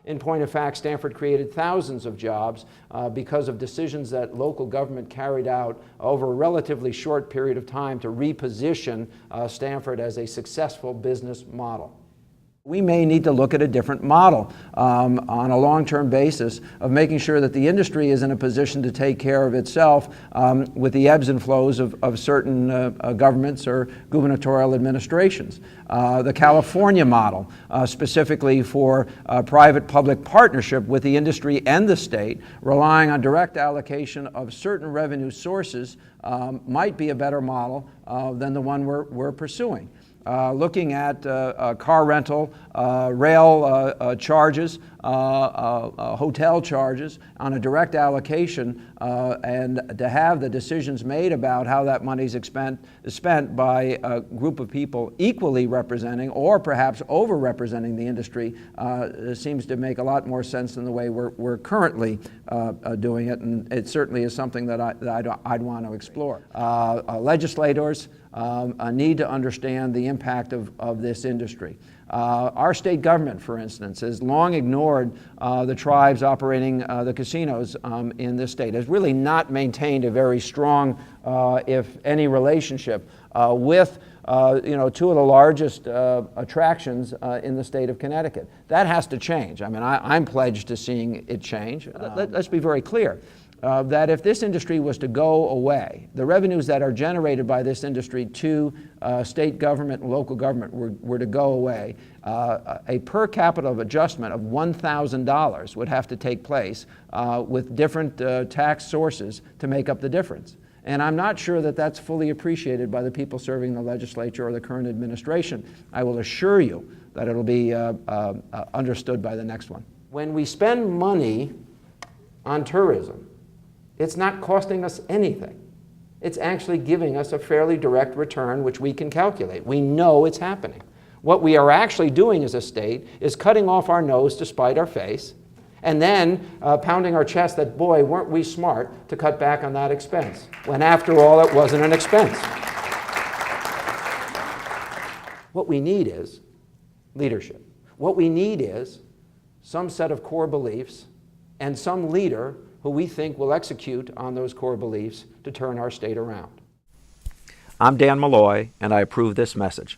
In point of fact, Stanford created thousands of jobs because of decisions that local government carried out over a relatively short period of time to reposition Stanford as a successful business model. We may need to look at a different model on a long-term basis of making sure that the industry is in a position to take care of itself with the ebbs and flows of certain governments or gubernatorial administrations. The California model, specifically for private-public partnership with the industry and the state, relying on direct allocation of certain revenue sources, might be a better model than the one we're pursuing. Looking at car rental, rail charges, hotel charges on a direct allocation, and to have the decisions made about how that money is spent by a group of people equally representing or perhaps over-representing the industry seems to make a lot more sense than the way we're currently doing it, and it certainly is something that I'd want to explore. Legislators need to understand the impact of this industry. Our state government, for instance, has long ignored the tribes operating the casinos in this state, has really not maintained a very strong, if any, relationship with two of the largest attractions in the state of Connecticut. That has to change. I mean, I'm pledged to seeing it change. Let's be very clear. That if this industry was to go away, the revenues that are generated by this industry to state government and local government were to go away, a per capita adjustment of $1,000 would have to take place with different tax sources to make up the difference. And I'm not sure that that's fully appreciated by the people serving the legislature or the current administration. I will assure you that it'll be understood by the next one. When we spend money on tourism, it's not costing us anything. It's actually giving us a fairly direct return, which we can calculate. We know it's happening. What we are actually doing as a state is cutting off our nose to spite our face, and then pounding our chest that, boy, weren't we smart to cut back on that expense, when after all, it wasn't an expense. What we need is leadership. What we need is some set of core beliefs and some leader who we think will execute on those core beliefs to turn our state around. I'm Dan Malloy, and I approve this message.